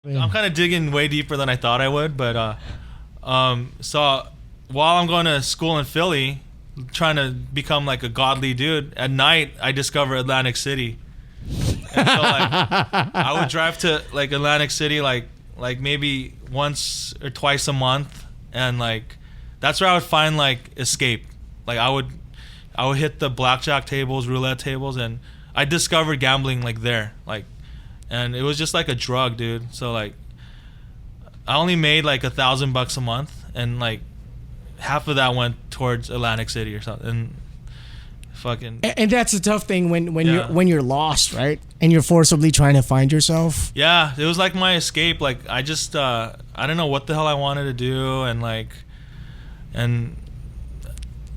I'm kind of digging way deeper than I thought I would, but so while I'm going to school in Philly, trying to become like a godly dude, at night I discover Atlantic City, and so like I would drive to like Atlantic City like maybe once or twice a month, and like that's where I would find like escape. Like I would hit the blackjack tables, roulette tables, and I discovered gambling like there, like, and it was just like a drug, dude. So like, I only made like $1,000 a month, and like half of that went towards Atlantic City or something. And fucking And that's a tough thing when Yeah. you're lost, right? And you're forcibly trying to find yourself. yeah, it was like my escape. Like I just I don't know what the hell I wanted to do, and like, and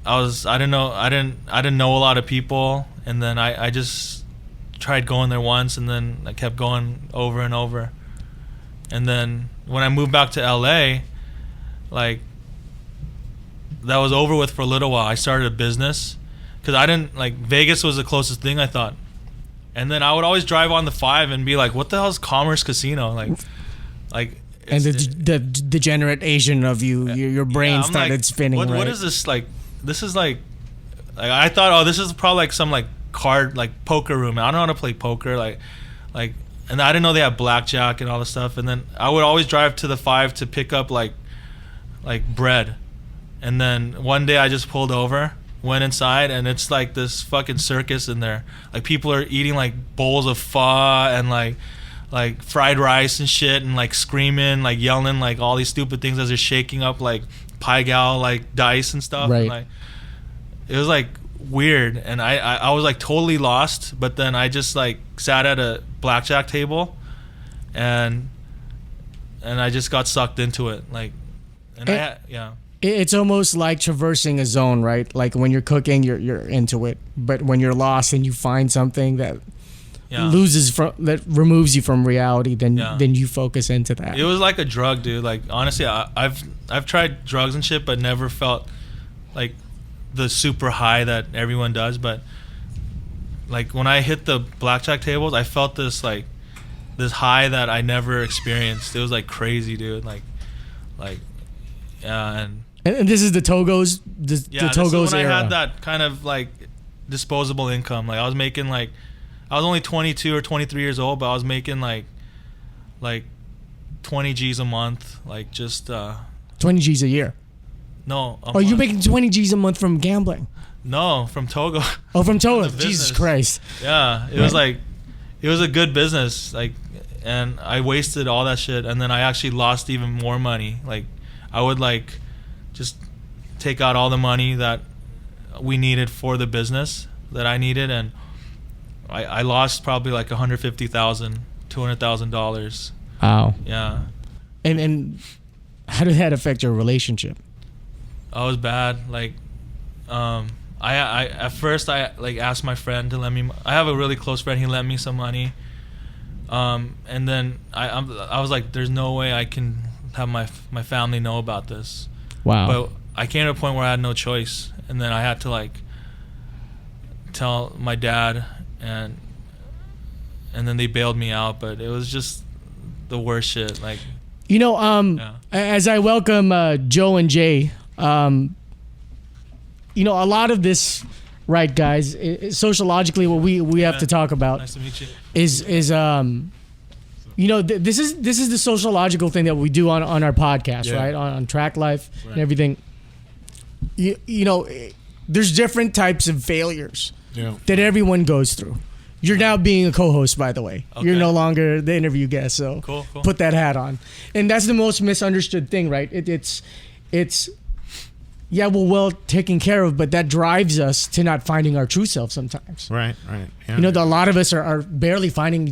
I didn't know a lot of people, and then I just tried going there once, and then I kept going over and over. And then when I moved back to LA, like that was over with for a little while. I started a business because I didn't like Vegas was the closest thing I thought. And then I would always drive on the 5 and be like, "What the hell is Commerce Casino?" Like. And the degenerate Asian of you, your brain I'm started like, spinning. What right? is this like? This is like I thought, oh, this is probably like some like card like poker room. I don't know how to play poker, like, and I didn't know they had blackjack and all this stuff. And then I would always drive to the 5 to pick up like bread. And then one day I just pulled over, went inside, and it's like this fucking circus in there. Like people are eating like bowls of pho and like fried rice and shit, and like screaming, like yelling, like all these stupid things as they're shaking up like Pai Gow like dice and stuff. Right. And, like, it was like weird, and I was like totally lost. But then I just like sat at a blackjack table, and I just got sucked into it. Like, and yeah. It's almost like traversing a zone, right? Like when you're cooking, you're into it, but when you're lost and you find something that that removes you from reality, then you focus into that. It was like a drug, dude. Like honestly, I've tried drugs and shit, but never felt like the super high that everyone does. But like when I hit the blackjack tables, I felt this high that I never experienced. It was like crazy, dude. Like yeah, and this is the Togos, the Togos this is when era. I had that kind of like disposable income. Like I was making like, I was only 22 or 23 years old, but I was making like 20 G's a month, like just 20 G's a year. No. Oh, you're making 20 G's a month from gambling? No, from Togo. Oh, from Togo. From Jesus business. Christ. Yeah, it was like, it was a good business, like, and I wasted all that shit, and then I actually lost even more money. Like, I would like just take out all the money that we needed for the business that I needed, and I lost probably like $150,000, $200,000. Wow. Yeah. And how did that affect your relationship? I was bad. Like, I at first I like asked my friend to lend me. I have a really close friend. He lent me some money. And then I was like, there's no way I can have my family know about this. Wow. But I came to a point where I had no choice, and then I had to like tell my dad, and then they bailed me out. But it was just the worst shit. Like, you know, as I welcome Joe and Jay, you know, a lot of this, right, guys, sociologically, what we have to talk about nice to meet you. is you know, this is the sociological thing that we do on our podcast, right? On Track Life and everything. You know, there's different types of failures that everyone goes through. You're now being a co-host, by the way. Okay. You're no longer the interview guest, so cool. Put that hat on. And that's the most misunderstood thing, right? It's well taken care of, but that drives us to not finding our true self sometimes. Right. Yeah. You know, a lot of us are barely finding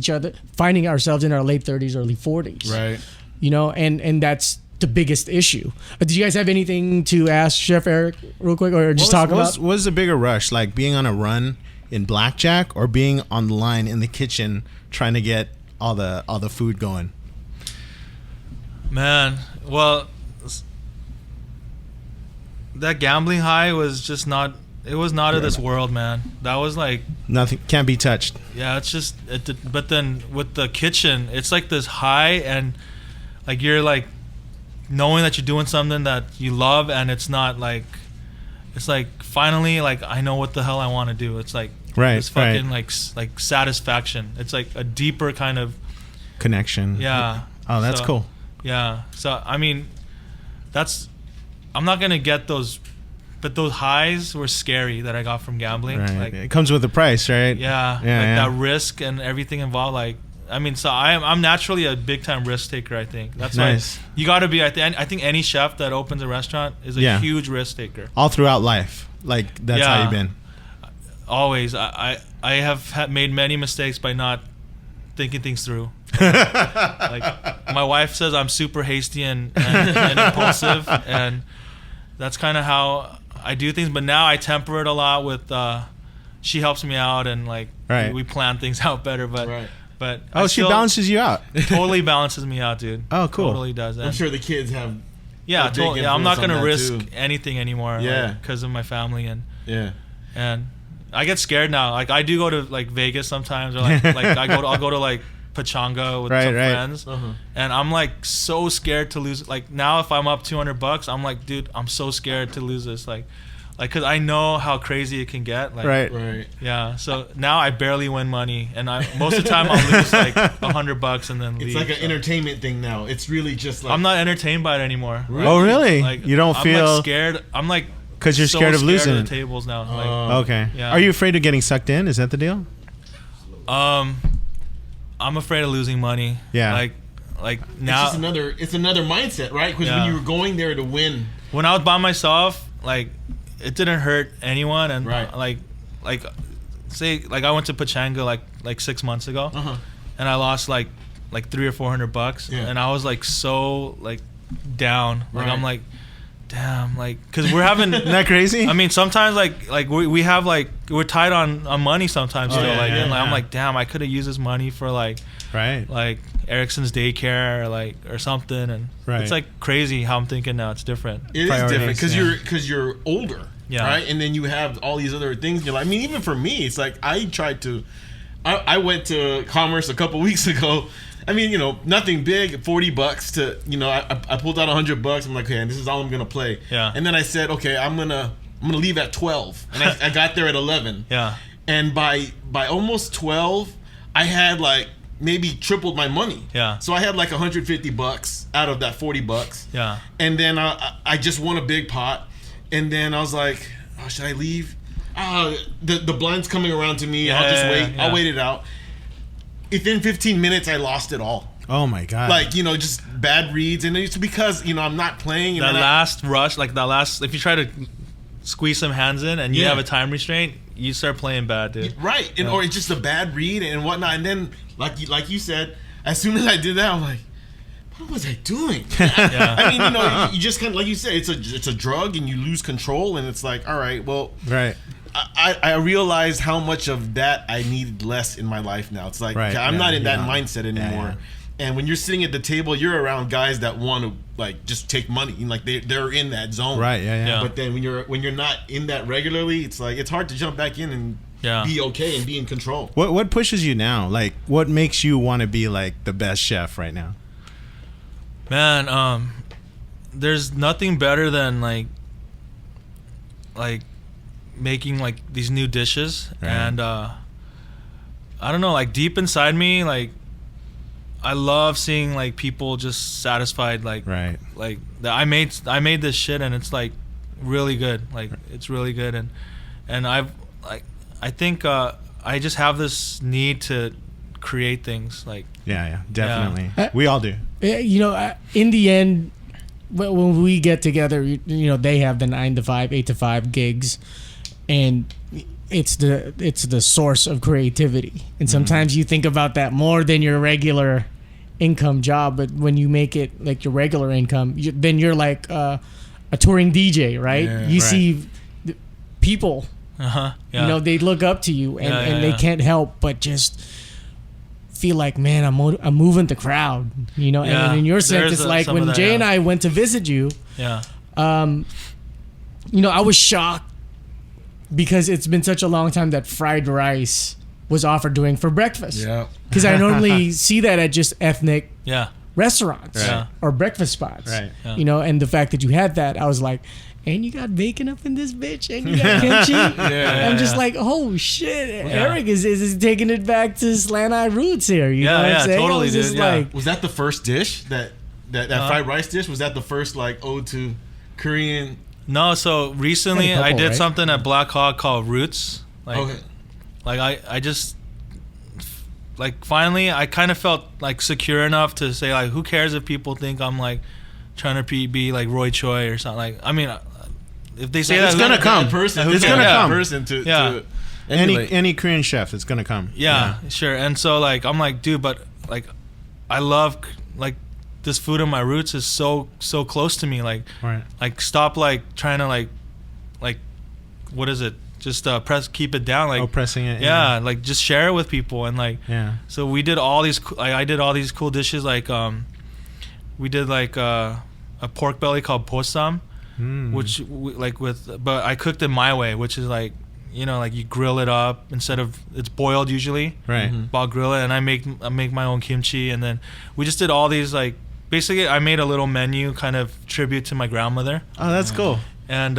ourselves in our late 30s, early 40s. Right. You know, and that's the biggest issue. Did you guys have anything to ask Chef Eric real quick, or just talk about? What was the bigger rush, like being on a run in blackjack, or being on the line in the kitchen trying to get all the food going? Man, well, that gambling high was just not it was not of this world, man. That was like Nothing can't be touched. yeah, it's just but then with the kitchen, it's like this high and like you're like knowing that you're doing something that you love, and it's not like it's like finally like I know what the hell I want to do. It's like Right, this fucking right. like satisfaction. It's like a deeper kind of Connection. yeah. Oh, that's So, cool. Yeah. So I mean, I'm not gonna get those, but those highs were scary that I got from gambling. Right. Like It comes with a price, right? yeah, like yeah. that risk and everything involved. Like I mean, so I'm naturally a big time risk taker. I think that's Nice. why you got to be. I think any chef that opens a restaurant is a Yeah. huge risk taker. All throughout life. Like that's how Yeah. you've been. Always, I have made many mistakes by not thinking things through. Like my wife says I'm super hasty and impulsive, and that's kind of how I do things. But now I temper it a lot with she helps me out, and like Right. we plan things out better. But Right. but Oh, I she still- balances you out. totally balances me out, dude. Oh, cool. Totally does. I'm And sure the kids have. yeah, a big totally. Yeah, I'm not influence on gonna that, risk too. anything anymore. Yeah. because of my family Yeah. and I get scared now. Like I do go to like Vegas sometimes, or like I'll go to like Pachanga with Right, some right. friends, Uh-huh. and I'm like so scared to lose. Like now, if I'm up $200, I'm like, dude, I'm so scared to lose this. Like, cause I know how crazy it can get. Like, Right. Right. Yeah. So now I barely win money, and most of the time I'll lose like $100 and then leave. It's like an So entertainment thing now. It's really just like I'm not entertained by it anymore. Really? Oh, really? Like You don't I'm feel like scared. I'm like because you're so scared of losing. the tables now. Okay. Yeah. Are you afraid of getting sucked in? Is that the deal? I'm afraid of losing money. Yeah. Like it's now, just another mindset, right? Because Yeah. when you were going there to win, when I was by myself, like it didn't hurt anyone, and Right. like say like I went to Pachanga like 6 months ago, uh-huh. and I lost like $300 or $400, Yeah. and I was like so like down. Like Right. I'm like, damn, like because we're having. Isn't that crazy? I mean, sometimes like we have like we're tight on money sometimes. Oh, still, yeah, like, yeah, and, like I'm yeah. like, damn, I could have used this money for like right. Erickson's daycare or something, and Right. it's like crazy how I'm thinking now. It's different. It is Priorities, different because yeah. you're older, Yeah. right? And then you have all these other things in your life. I mean, even for me, it's like I went to Commerce a couple weeks ago. I mean, nothing big, $40 to, I pulled out $100. I'm like, okay, this is all I'm gonna play. Yeah. And then I said, okay, I'm gonna leave at 12, and I got there at 11. Yeah. And by almost 12, I had like maybe tripled my money. Yeah. So I had like $150 out of that $40. Yeah. And then I just won a big pot, and then I was like, oh, should I leave? The blind's coming around to me. Yeah, I'll just yeah, wait. yeah. I'll wait it out. Within 15 minutes, I lost it all. Oh my god. Like, just bad reads, and it's because I'm not playing. And That then last rush, like that last, if you try to squeeze some hands in and you Yeah. have a time restraint, you start playing bad, dude. right, and or it's just a bad read and whatnot. And then, like you said, as soon as I did that, I'm like, what was I doing? Yeah. I mean, you just kind of, like you said, it's a drug, and you lose control, and it's like, all right, well, right. I realized how much of that I needed less in my life now. It's like, Right, okay, I'm yeah, not in that yeah. mindset anymore. Yeah. And when you're sitting at the table, you're around guys that want to like just take money, and like they're in that zone. Right. Yeah. Yeah. Yeah. But then when you're not in that regularly, it's like it's hard to jump back in and Yeah. be okay and be in control. What pushes you now? Like, what makes you want to be like the best chef right now? Man, there's nothing better than like making like these new dishes, Right. and I don't know, like deep inside me, like I love seeing like people just satisfied, like Right. like that I made this shit, and it's like really good, like it's really good, and I think I just have this need to create things, like Yeah. Yeah. Definitely. Yeah. We all do. In the end, when we get together, they have the 9 to 5, 8 to 5 gigs, and it's the source of creativity. And sometimes you think about that more than your regular income job. But when you make it like your regular income, then you're like a touring DJ, right? Yeah. You Right. see people, yeah. they look up to you, and, Yeah, and yeah. they can't help but just feel like, man, I'm moving the crowd, Yeah. And in your sense, There's it's like some when of that, Jay and yeah. I went to visit you, yeah. I was shocked because it's been such a long time that fried rice was offered doing for breakfast. Yeah. Because I normally see that at just ethnic Yeah. restaurants Right. or breakfast spots. Right. Yeah. You know, and the fact that you had that, I was like, and you got bacon up in this bitch, and you got kimchi. I'm just like, oh shit, Eric is taking it back to slant eye roots here. You know what I'm saying? totally, I was just dude. Yeah. like, Was that the first dish that fried rice dish? Was that the first like ode to Korean? No, so recently Had a couple, I did right? something at Black Hog called Roots. Like, Okay. like I just like finally I kind of felt like secure enough to say like, who cares if people think I'm like trying to be like Roy Choi or something. Like, I mean, if they say It's that, gonna come. Person. It's who's gonna that come. Person to emulate. Any Korean chef, it's gonna come. yeah, sure. And so like I'm like, dude, but like I love like this food of my roots is so close to me. Like, Right. like stop like trying to like what is it? Just keep it down. Like, Pressing it. yeah, like just share it with people. And like, Yeah. so we did all these. I did all these cool dishes. Like, we did like a pork belly called posam, which but I cooked it my way, which is like, you know, like you grill it up instead of it's boiled usually. Right. But I'll grill it, and I make my own kimchi, and then we just did all these like. Basically, I made a little menu, kind of tribute to my grandmother, Oh, that's cool. and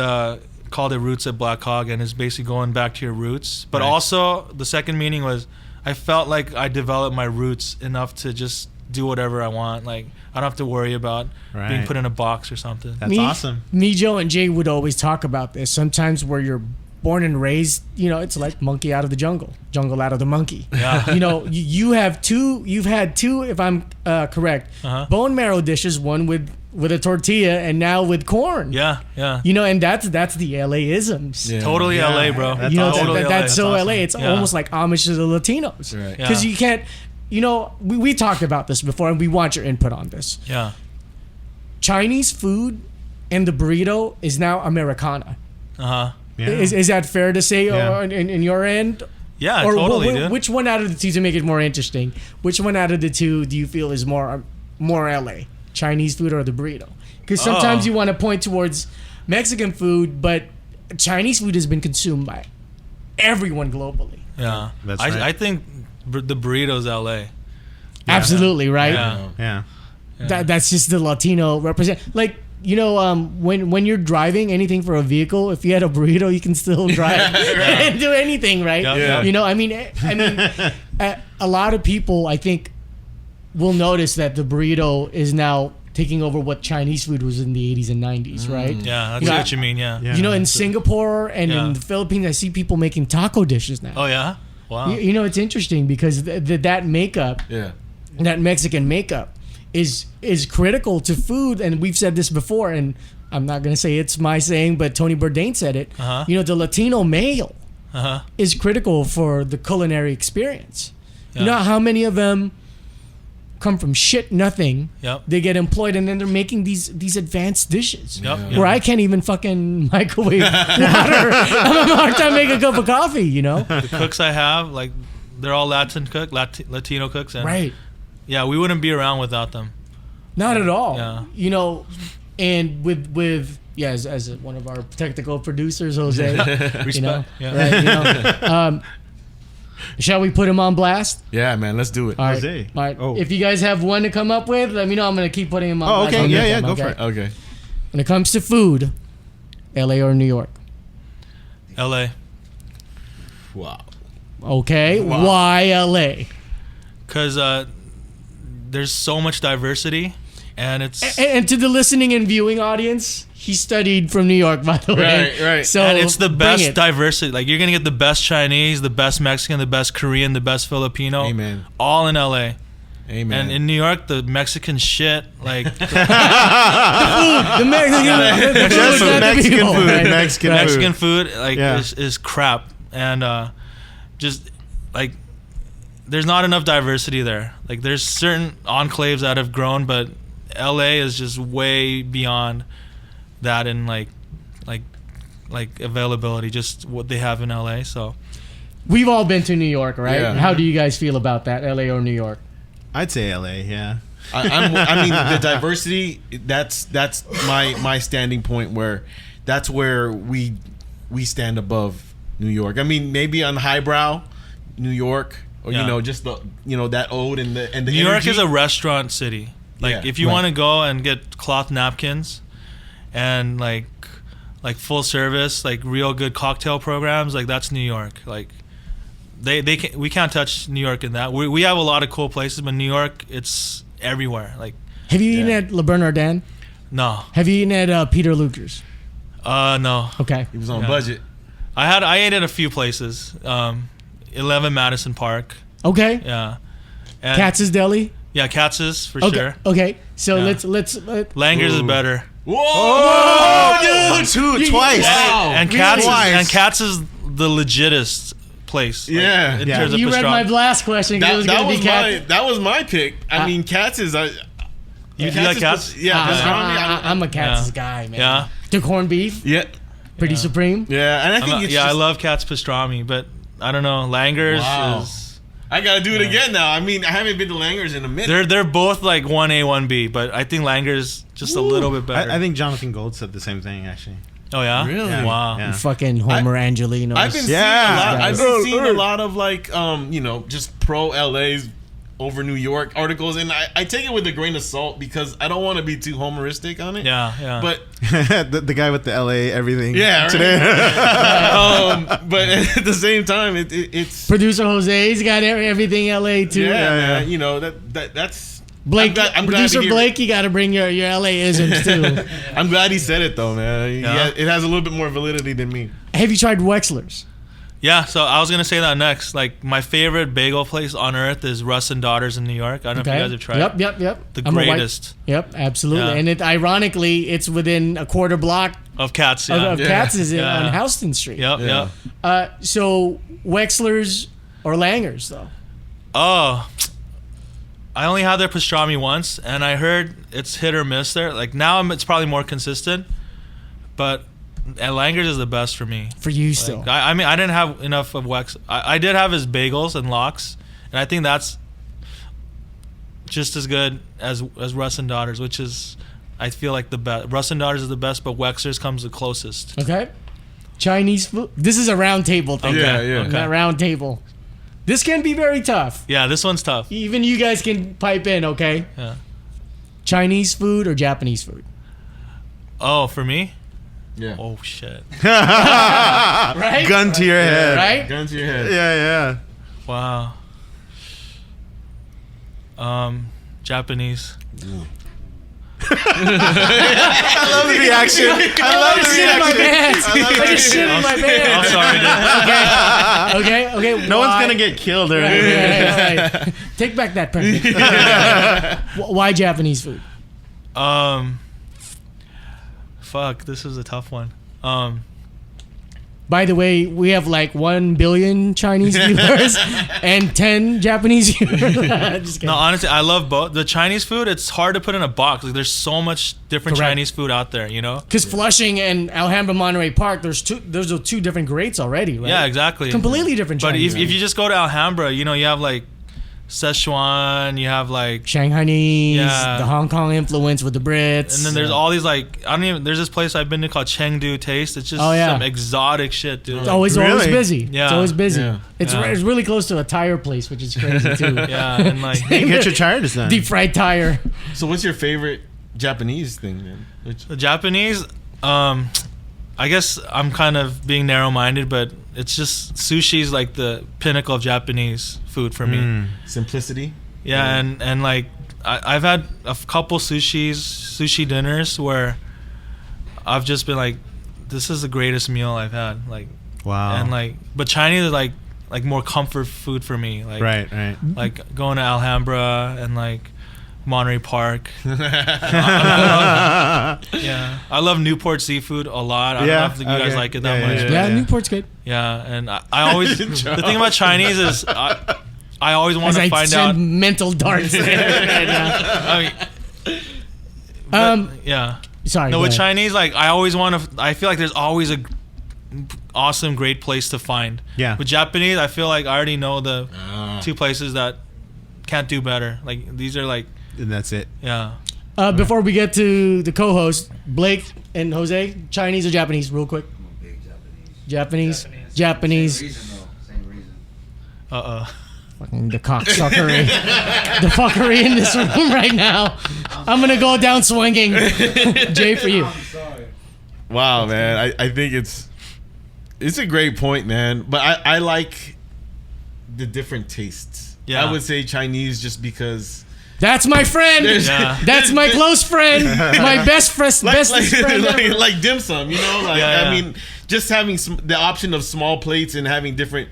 called it Roots at Black Hog, and it's basically going back to your roots. But Right. also, the second meaning was, I felt like I developed my roots enough to just do whatever I want. Like, I don't have to worry about being Right. put in a box or something. That's awesome. Me, Joe, and Jay would always talk about this. Sometimes where you're born and raised, you know, it's like monkey out of the jungle out of the monkey. Yeah. You know, you've had two, if I'm correct, Uh-huh. bone marrow dishes, one with a tortilla and now with corn. Yeah, yeah. You know, and that's the LA-isms. Yeah. Totally Yeah. LA, bro. That's You know, awesome. Totally that's so awesome. LA. It's Yeah. almost like homage to the Latinos. Right. Yeah. Because you can't, you know, we talked about this before, and we want your input on this. Yeah. Chinese food and the burrito is now Americana. Uh-huh. Yeah. Is that fair to say Yeah. in your end? Yeah, Or totally, dude. which one out of the two, to make it more interesting, which one out of the two do you feel is more LA? Chinese food or the burrito? Because sometimes Oh. you want to point towards Mexican food, but Chinese food has been consumed by everyone globally. Yeah. That's I, right. I think the burrito's LA. Absolutely, right? Yeah. Yeah. That's just the Latino represent. Like, you know, when you're driving anything for a vehicle, if you had a burrito, you can still drive and do anything, right? Yep, yep. You know, I mean, a lot of people, I think, will notice that the burrito is now taking over what Chinese food was in the 80s and 90s, right? Yeah, that's You know, what you mean, yeah. Yeah. You know, in Singapore and Yeah. in the Philippines, I see people making taco dishes now. Oh, yeah? Wow. You know, it's interesting because that makeup, Yeah. that Mexican makeup, is critical to food, and we've said this before, and I'm not gonna say it's my saying, but Tony Bourdain said it. Uh-huh. You know, the Latino male Uh-huh. is critical for the culinary experience. You Yeah. know how many of them come from shit nothing? Yep. They get employed, and then they're making these advanced dishes. Yep. Yeah. yep. Where I can't even fucking microwave water. I'm having a hard time making a cup of coffee, you know? The cooks I have, like, they're all Latino cooks. And Right. yeah, we wouldn't be around without them. Not at all. Yeah. You know, and with as one of our technical producers, Jose, Respect. you know, Yeah. right? You know, shall we put him on blast? Yeah, man. Let's do it. All right. Jose. All right. Oh. If you guys have one to come up with, let me know. I'm gonna keep putting him on. Oh, blast okay. on Yeah, your yeah. time, Go for it. Okay. When it comes to food, LA or New York? LA. Wow. Okay. Wow. Why LA? Because there's so much diversity, and it's And to the listening and viewing audience, he studied from New York, by the way. Right, right. So and it's the bring best it. diversity. Like, you're gonna get the best Chinese, the best Mexican, the best Korean, the best Filipino, Amen. all in LA. Amen. And in New York, the Mexican shit, like The Mexican, the Just food, not the Mexican people, food. right? Mexican Right. Mexican food, like Yeah. is crap, and just like there's not enough diversity there. Like, there's certain enclaves that have grown, but LA is just way beyond that in like availability, just what they have in LA. So We've all been to New York, right? Yeah. How do you guys feel about that, LA or New York? I'd say LA. Yeah. I mean, the diversity. That's my standing point. Where that's where we stand above New York. I mean, maybe on highbrow, New York, or just the that ode and the New York energy. is a restaurant city. Like if you want to go and get cloth napkins, and like full service, like real good cocktail programs, like that's New York. Like we can't touch New York in that. We have a lot of cool places, but New York, it's everywhere. Like, have you eaten at Le Bernardin? No. Have you eaten at Peter Luger's? No. Okay. He was on budget. I ate at a few places. 11 Madison Park. Okay. Yeah. And Katz's Deli. Yeah, Katz's for Okay. sure. Okay. So Yeah. let's Langer's is better. Whoa, dude! Twice. Wow. And Katz is the legitest place. Like, Yeah. in Yeah. terms of You read my pastrami. last question. 'Cause it was gonna be Katz. That was my pick. I mean, Katz is. You like Katz? Yeah, pastrami. I'm a Katz's guy, man. Yeah. The corned beef, Yeah, pretty supreme. yeah, and I think it's I just, love Katz pastrami, but I don't know. Langer's Wow. is. I gotta do it again now. I mean, I haven't been to Langer's in a minute. They're both like 1A, 1B, but I think Langer's just a little bit better. I think Jonathan Gold said the same thing actually. Oh yeah, Really? Yeah. Wow. Yeah. Fucking Homer Angelino. I've been Yeah. seeing a lot of like just pro LA's over New York articles, and I take it with a grain of salt because I don't want to be too homeristic on it. Yeah, yeah. But the guy with the LA everything. Yeah, right. Today. but at the same time, it's Producer Jose's got everything LA too. yeah, that's Blake, I'm glad producer to hear Blake, you got to bring your LA isms too. I'm glad he said it though, man. Yeah. It has a little bit more validity than me. Have you tried Wexler's? Yeah, so I was gonna say that next. Like my favorite bagel place on earth is Russ and Daughters in New York. I don't know if you guys have tried. Yep. The I'm a white- greatest Yep, absolutely. Yeah. And ironically, it's within a quarter block of Katz. Yeah. of Katz's Yeah. on Houston Street. Yep. Yeah. Yep. So Wexler's or Langer's though? Oh, I only had their pastrami once, and I heard it's hit or miss there. Like now, it's probably more consistent, but Langer's is the best for me. For you Like, still. I mean, I didn't have enough of Wex. I did have his bagels and lox, and I think that's just as good as Russ and Daughters, which is, I feel like the best. Russ and Daughters is the best, but Wexler's comes the closest. Okay. Chinese food. This is a round table thing. Yeah, yeah. Okay. Not round table. This can be very tough. Yeah, this one's tough. Even you guys can pipe in, okay? Yeah. Chinese food or Japanese food? Oh, for me? Yeah. Oh shit. Right? Gun to your head. Right? Gun to your head. Yeah, Wow. Japanese. I love the reaction. I love the Shit in my reaction. pants. I just shit in my pants. I'm sorry, dude. Okay. No why? one's gonna get killed or Right, anything. right. Take back that pregnant. Why Japanese food? Fuck, this is a tough one. By the way, we have like 1 billion Chinese viewers and 10 Japanese viewers. Just kidding. No, honestly, I love both. The Chinese food, it's hard to put in a box. Like, there's so much different Correct. Chinese food out there, you know? Because Flushing and Alhambra Monterey Park, those are two different grades already, right? Yeah, exactly. Completely different But Chinese. if you just go to Alhambra, you know, you have like Szechuan, you have like, Shanghainese, Yeah. the Hong Kong influence with the Brits. and then there's all these like, there's this place I've been to called Chengdu Taste. It's just Oh, yeah. some exotic shit, dude. It's always Really? busy. Yeah. It's always busy. Yeah. It's Yeah. it's really close to a tire place, which is crazy too. Yeah, and like, You get your tires done. Deep fried tire. So what's your favorite Japanese thing then? the Japanese, I guess I'm kind of being narrow-minded, but it's just sushi's like the pinnacle of Japanese food for me. Simplicity. Yeah, and like I've had a couple sushi dinners where I've just been like, this is the greatest meal I've had. Like, Wow. and like, but Chinese is like more comfort food for me. Like, right. like going to Alhambra and like Monterey Park. Yeah, I love Newport seafood a lot. I don't know if you guys okay. like it that Yeah, much. Yeah, Newport's good. Yeah, and I always the thing about Chinese is I always want As to I find send out. mental darts there. I mean, yeah. Sorry. No, go with ahead. Chinese, like I always want to. I feel like there's always a awesome, great place to find. Yeah. With Japanese, I feel like I already know the two places that can't do better. Like these are like, And that's it. yeah. Before we get to the co-host, Blake and Jose, Chinese or Japanese, real quick? Japanese. Japanese. Same reason, though. Same reason. Fucking the cocksuckery. The fuckery in this room right now. I'm gonna go down swinging. Jay, for you. I'm sorry. Wow, man. I think it's a great point, man. But I like the different tastes. Yeah. I would say Chinese just because That's my friend. Yeah. That's my close friend. My bestest friend. ever. like dim sum, you know? Like Yeah, yeah. I mean, just having the option of small plates and having different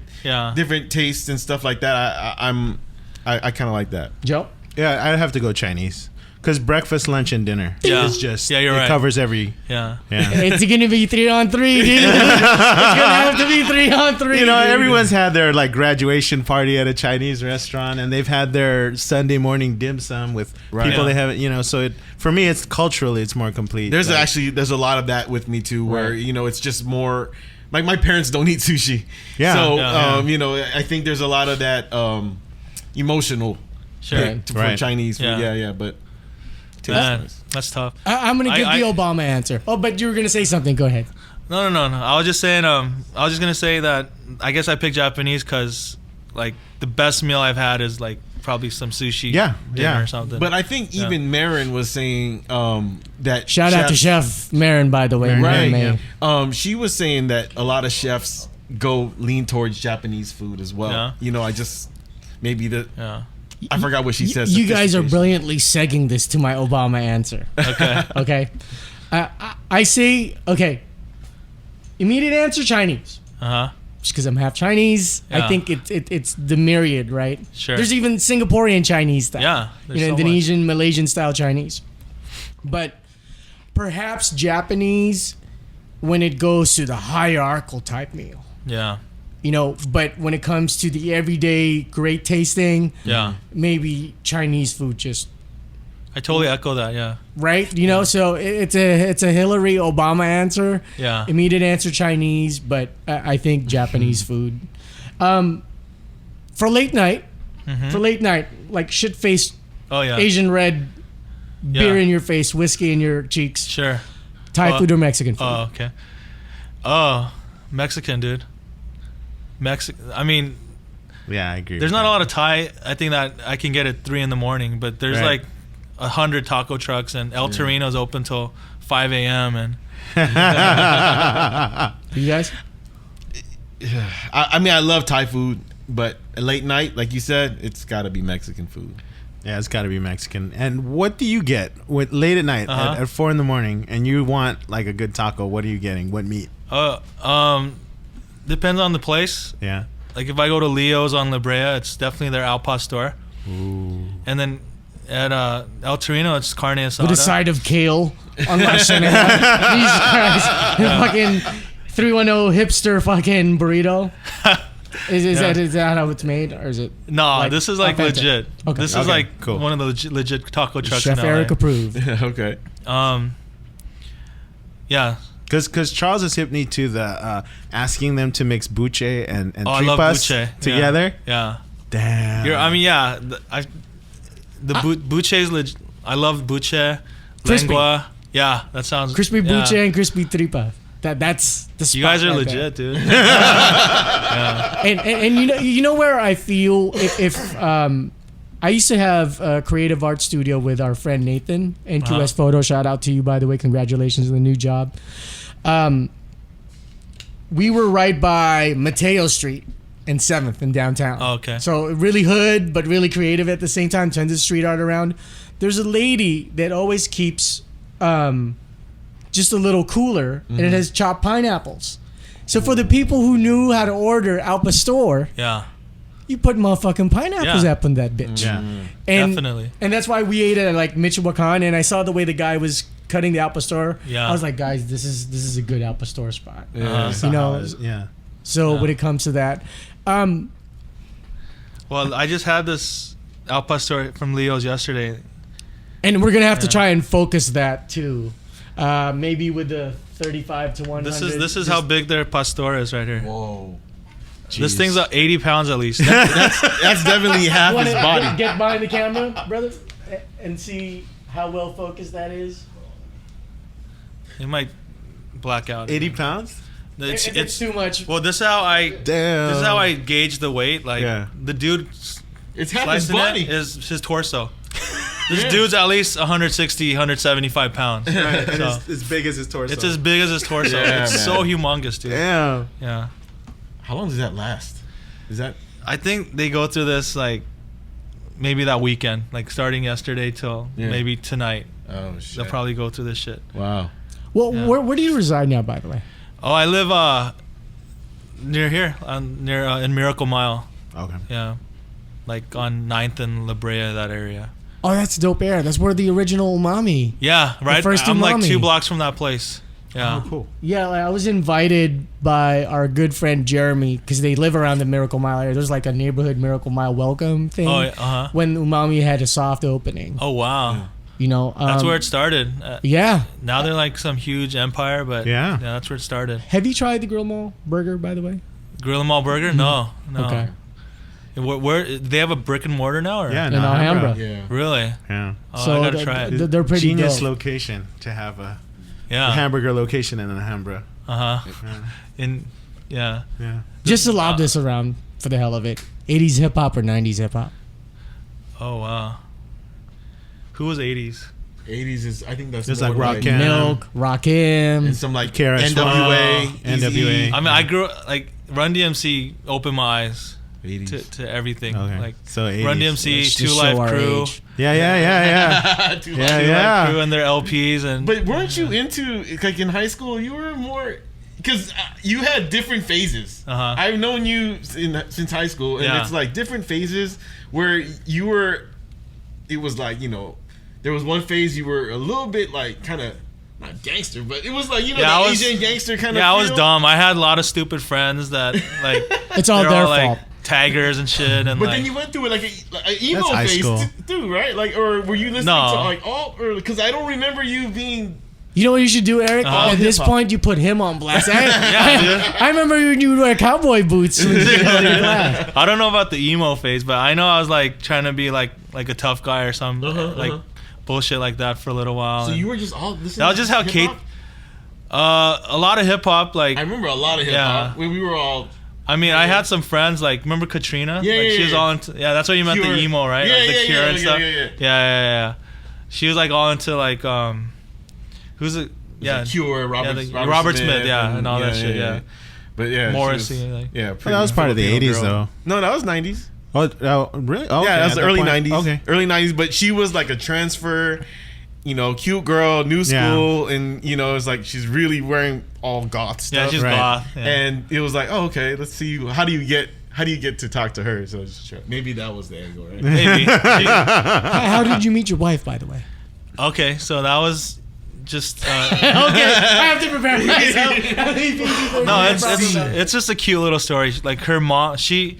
tastes and stuff like that. I kind of like that. Joe? Yeah, I'd have to go Chinese. Because breakfast, lunch, and dinner is just, you're it right. covers every, Yeah. It's gonna be 3-on-3, dude. It's gonna have to be 3-on-3. You know, dude. everyone's had their like graduation party at a Chinese restaurant, and they've had their Sunday morning dim sum with Right. people Yeah. they haven't. You know, so for me, it's culturally, it's more complete. There's Like, a lot of that with me too, where Right. you know it's just more. Like my parents don't eat sushi, Yeah. So Yeah. you know, I think there's a lot of that emotional Sure. for Right. Chinese food. Yeah. Yeah, but Man, that's tough. I'm gonna give I- the Obama answer. Oh, but you were gonna say something. Go ahead. No. I was just saying. I was just gonna say that I guess I picked Japanese because like the best meal I've had is like probably some sushi. Yeah, dinner yeah. or something. but I think even Marin was saying that Shout out to chefs- Chef Marin, by the way. Right. Man. She was saying that a lot of chefs go lean towards Japanese food as well. Yeah. You know, I just maybe yeah. I forgot what she says. You guys are sophistication. brilliantly segging this to my Obama answer. Okay. Okay. I say, okay. Immediate answer Chinese. Uh huh. Just because I'm half Chinese, I Yeah. think it's the myriad, right? Sure. There's even Singaporean Chinese style. Yeah, there's You know, so much. Indonesian, Malaysian style Chinese. But perhaps Japanese when it goes to the hierarchical type meal. Yeah. You know, but when it comes to the everyday great tasting, Yeah. maybe Chinese food just I totally echo that. Yeah. right. You know, so it's a Hillary Obama answer. Yeah. Immediate answer Chinese, but I think Japanese food. For late night, like shit faced Oh yeah. Asian red beer Yeah. in your face, whiskey in your cheeks. Sure. Thai food or Mexican food? Oh, okay. Oh, Mexican, dude. I mean, Yeah, I agree. there's with not that. a lot of Thai. I think that I can get at 3 a.m, but there's Right. like 100 taco trucks, and El Torino's open till 5 a.m. and You guys? I mean, I love Thai food, but late night, like you said, it's got to be Mexican food. Yeah, it's got to be Mexican. And what do you get with late at night Uh-huh. at 4 a.m. and you want like a good taco? What are you getting? What meat? depends on the place. Yeah. Like if I go to Leo's on La Brea, it's definitely their al pastor. Ooh. And then at El Torino, it's carne asada. With a side of kale on my shinny. Jesus Christ. Fucking 310 hipster fucking burrito. Is that how it's made? Or is it? No, like, this is like authentic? legit. Okay. This is Okay, like cool. one of the legit taco trucks Chef in LA. Eric approved. Okay. Yeah. Because Charles is hip me to the asking them to mix buche and Oh, I love tripas buche. together. Yeah. Damn. Buche is legit. I love buche. Crispy. Lengua. Yeah, that sounds Crispy yeah. buche and crispy tripa. That's the spot. You guys are right legit, dude. there. And you know where I feel if I used to have a creative art studio with our friend Nathan, NQS Photo. Shout out to you, by the way. Congratulations on the new job. We were right by Mateo Street and 7th in downtown. Oh, okay. So really hood, but really creative at the same time. Tons of street art around. There's a lady that always keeps just a little cooler, and it has chopped pineapples. So for the people who knew how to order Al Pastor, Yeah. you put motherfucking pineapples Yeah. up in that bitch. Yeah. And, Definitely. And that's why we ate it at like Michoacan, and I saw the way the guy was cutting the Al Pastor. Yeah. I was like, guys, this is a good Al Pastor spot. Yeah. You know, Yeah. so Yeah. when it comes to that, Well, I just had this al pastor from Leo's yesterday. and we're gonna have to Yeah. try and focus that too. Maybe with the 35 to 100. This is how big their pastor is right here. Whoa. This thing's 80 pounds at least. That's definitely half his body. Get behind the camera, brother, and see how well focused that is. It might black out. 80 pounds? It's too much. Well, this is how I gauge the weight. Like the dude, it's half his body. Is his torso. This dude's at least 160, 175 pounds. Right, and so, it's as big as his torso. It's as big as his torso. It's so humongous, dude. Yeah. How long does that last? Is that? I think they go through this like maybe that weekend, like starting yesterday till maybe tonight. Oh shit! They'll probably go through this shit. Wow. Well, where do you reside now, by the way? Oh, I live near here, near in Miracle Mile. Okay. Yeah, like on 9th and La Brea, that area. Oh, that's dope area. That's where the original umami. Yeah, right. I'm like 2 blocks from that place. Yeah. Oh, cool. Yeah, like I was invited by our good friend Jeremy because they live around the Miracle Mile area. There's like a neighborhood Miracle Mile welcome thing. Oh, when umami had a soft opening. Oh wow. Yeah. You know, that's where it started. Yeah. Now they're like some huge empire, but yeah, that's where it started. Have you tried the Grill Mall burger, by the way? Grill Mall burger? No. Okay. Where they have a brick and mortar now, or? Yeah, in Alhambra. Yeah. Really? Yeah. Oh, so I gotta try it. They're pretty genius dope. location to have a hamburger location in Alhambra. Yeah. Just to lob this around for the hell of it. 80s hip hop or 90s hip hop? Oh wow. Who was 80s? 80s is, I think that's it's more like Rakim. Milk, Rakim, and some like KRS NWA. I mean, I grew like Run DMC opened my eyes to everything. Okay. Like so 80s. Run DMC, Two Live Crew. Yeah. Two Live Crew and their LPs and. But weren't you into like in high school? You were more. Because you had different phases. I've known you since high school, and it's like different phases where you were. It was like, you know, there was one phase you were a little bit like kind of not gangster, but it was like, you know, the Asian gangster kind of. Yeah, I was dumb. I had a lot of stupid friends that like. It's all their fault. Like, taggers and shit, and but like, then you went through it like an emo phase too, right? Like, or were you listening to like all? Or because I don't remember you being. You know what you should do, Eric? At this point, you put him on blast. I remember when you would wear cowboy boots. I don't know about the emo phase, but I know I was like trying to be like a tough guy or something, like bullshit like that for a little while. So you were just all listening. That was just how Kate. A lot of hip hop, like I remember a lot of hip hop when we were all. I mean, I had some friends like remember Katrina? Yeah, she was all into. Yeah, that's what you meant the emo, right? Yeah, like the Cure and stuff. Yeah. She was like all into like who's it? Yeah, Cure, Robert Smith, and all that shit. Yeah. But yeah, Morrissey. Well, that was part of the 80s though. No, that was 90s. Oh, really? Oh, yeah, that was the early 90s. Okay. Early 90s, but she was like a transfer, you know, cute girl, new school, and you know, it's like she's really wearing all goth stuff. Yeah, she's goth. Yeah. And it was like, oh, okay, let's see, how do you get to talk to her? So maybe that was the angle, right? Maybe. How did you meet your wife, by the way? Okay, so that was just okay, I have to prepare myself. No, it's just a cute little story. Like her mom, she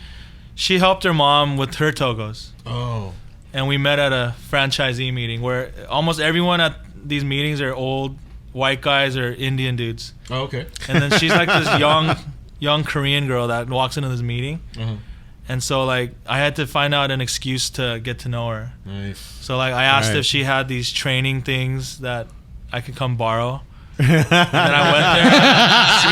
helped her mom with her togos. Oh. And we met at a franchisee meeting where almost everyone at these meetings are old white guys or Indian dudes. Oh, okay. And then she's like this young Korean girl that walks into this meeting. And so like I had to find out an excuse to get to know her. Nice. So like I asked if she had these training things that I could come borrow. And then I went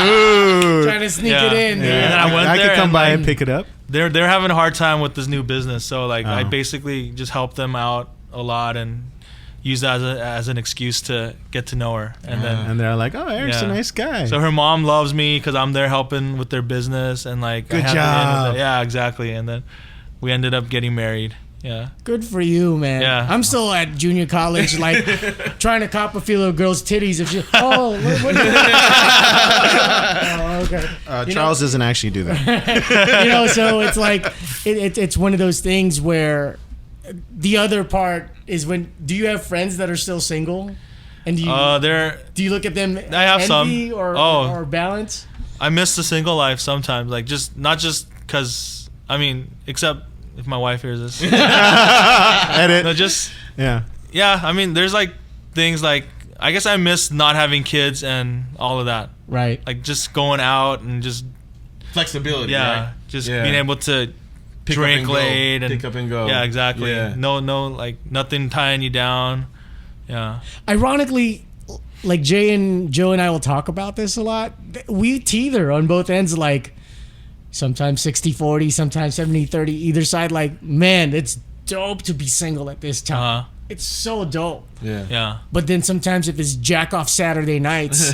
there. Trying to sneak it in. Yeah. And then I went there. I could come by and pick it up. They're having a hard time with this new business, so like I basically just helped them out a lot and use that as an excuse to get to know her. And they're like, oh, Eric's a nice guy. So her mom loves me because I'm there helping with their business and like good job. Yeah, exactly. And then we ended up getting married. Yeah. Good for you, man. Yeah. I'm still at junior college, like trying to cop a feel of a girl's titties. If she, okay. Charles doesn't actually do that. You know, so it's like it's one of those things where the other part is when. Do you have friends that are still single? And do you look at them? I have envy some. or balance. I miss the single life sometimes, like not just because except. If my wife hears this, edit. No, just yeah. I mean, there's like things like I guess I miss not having kids and all of that. Right. Like just going out and just flexibility. Yeah. Right? Just being able to drink late and pick up and go. Yeah, exactly. Yeah. No, like nothing tying you down. Yeah. Ironically, like Jay and Joe and I will talk about this a lot. We teeter on both ends, like sometimes 60-40, sometimes 70-30, either side. Like, man, it's dope to be single at this time. It's so dope. Yeah. But then sometimes if it's jack off Saturday nights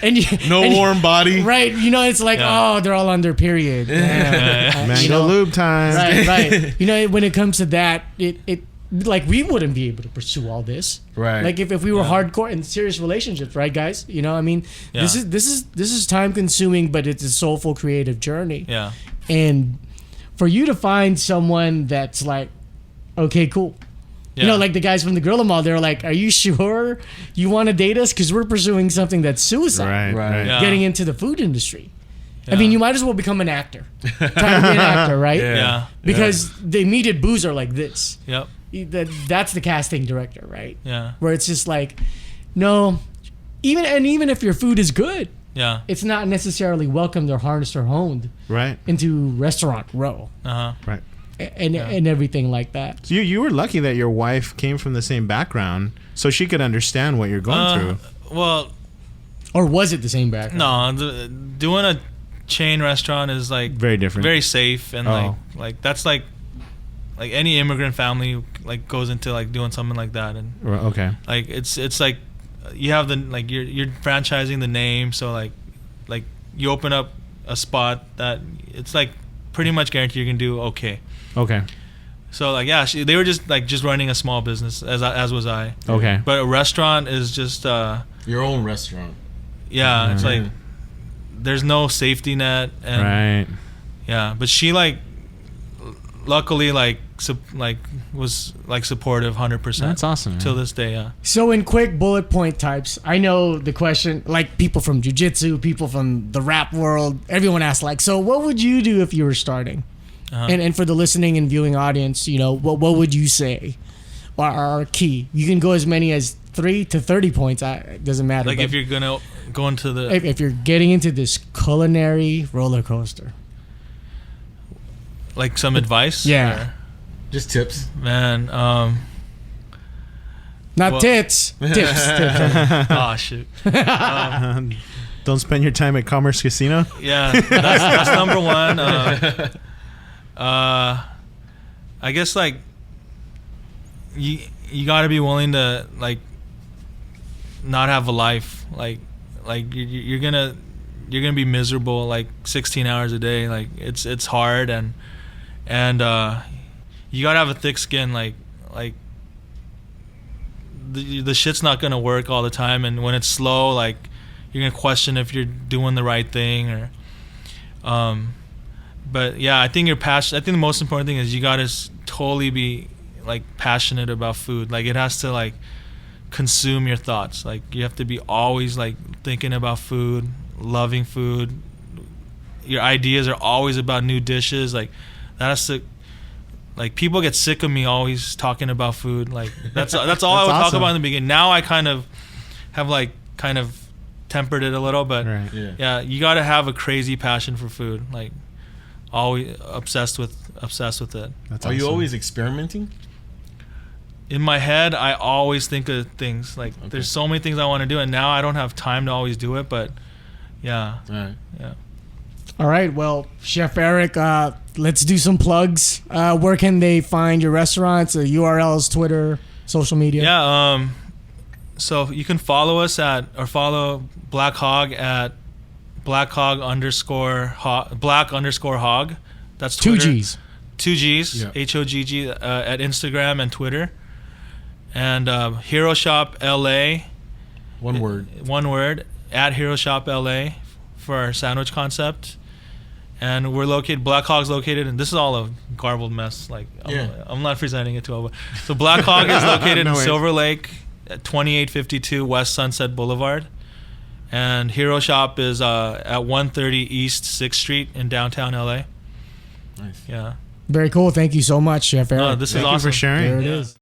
and warm body. Right. You know, it's like, oh, they're all on their period. Mango lube time. Right. You know, when it comes to that, it like we wouldn't be able to pursue all this. Right. Like if we were hardcore in serious relationships, right, guys? You know, I mean, this is time consuming, but it's a soulful creative journey. Yeah. And for you to find someone that's like, okay, cool. You know, like the guys from the Gorilla Mall, they're like, are you sure you want to date us? Because we're pursuing something that's suicide. Right. Yeah. Getting into the food industry. Yeah. I mean, you might as well become an actor. Try to be an actor, right? Yeah. Because the immediate boos are like this. Yep. That's the casting director, right? Yeah. Where it's just like, no, even if your food is good, Yeah. it's not necessarily welcomed or harnessed or honed into restaurant row. Right. And everything like that. So you were lucky that your wife came from the same background, so she could understand what you're going through. Well, or was it the same background? no, doing a chain restaurant is like Very different. very safe, and like that's like any immigrant family like goes into like doing something like that, and Okay. like it's like you have the like you're franchising the name, so like you open up a spot that it's like pretty much guaranteed you're gonna do okay. Okay. So like they were just running a small business as was I. Okay. But a restaurant is just your own restaurant. Yeah, it's like there's no safety net, and Right. yeah, but she like luckily was like supportive 100%. That's awesome. Man. Till this day. Yeah. So in quick bullet point types, I know the question, like people from jiu-jitsu, people from the rap world, everyone asks like, so what would you do if you were starting? And for the listening and viewing audience, you know, what would you say are key? You can go as many as 3 to 30 points. It doesn't matter. Like if you're gonna go into the if you're getting into this culinary roller coaster, like some advice. Yeah. Or, Just tips. man. not tits. Tips. Oh shit. Don't spend your time at Commerce Casino. Yeah, that's number one. I guess like you got to be willing to like not have a life. Like you're gonna be miserable like 16 hours a day. Like it's hard, and you gotta have a thick skin. Like the shit's not gonna work all the time, and when it's slow, like you're gonna question if you're doing the right thing or but yeah, I think you're passionate. I think the most important thing is you gotta totally be like passionate about food. Like it has to like consume your thoughts. Like you have to be always like thinking about food, loving food. Your ideas are always about new dishes. Like that has to. Like people get sick of me always talking about food. Like that's all I would talk about in the beginning. Now I kind of have like kind of tempered it a little, but yeah, you got to have a crazy passion for food. Like always obsessed with it. That's Are you always experimenting? In my head, I always think of things. Like there's so many things I want to do, and now I don't have time to always do it. But yeah, yeah. All right, well, Chef Eric, let's do some plugs. Where can they find your restaurants, URLs, Twitter, social media? Yeah, so you can follow us follow Black Hogg at Black_Hogg. That's Twitter. 2 G's. 2 G's, Yeah. HOGG at Instagram and Twitter. And Hero Shop LA. One word. At Hero Shop LA for our sandwich concept. And we're Black Hogg's located, and this is all a garbled mess. Like I'm not presenting it too well. But, so Black Hogg is located in Silver Lake at 2852 West Sunset Boulevard. And Hero Shop is at 130 East 6th Street in downtown LA. Nice. Yeah. Very cool. Thank you so much, Chef Eric. This is Thank you awesome. for sharing. There it is.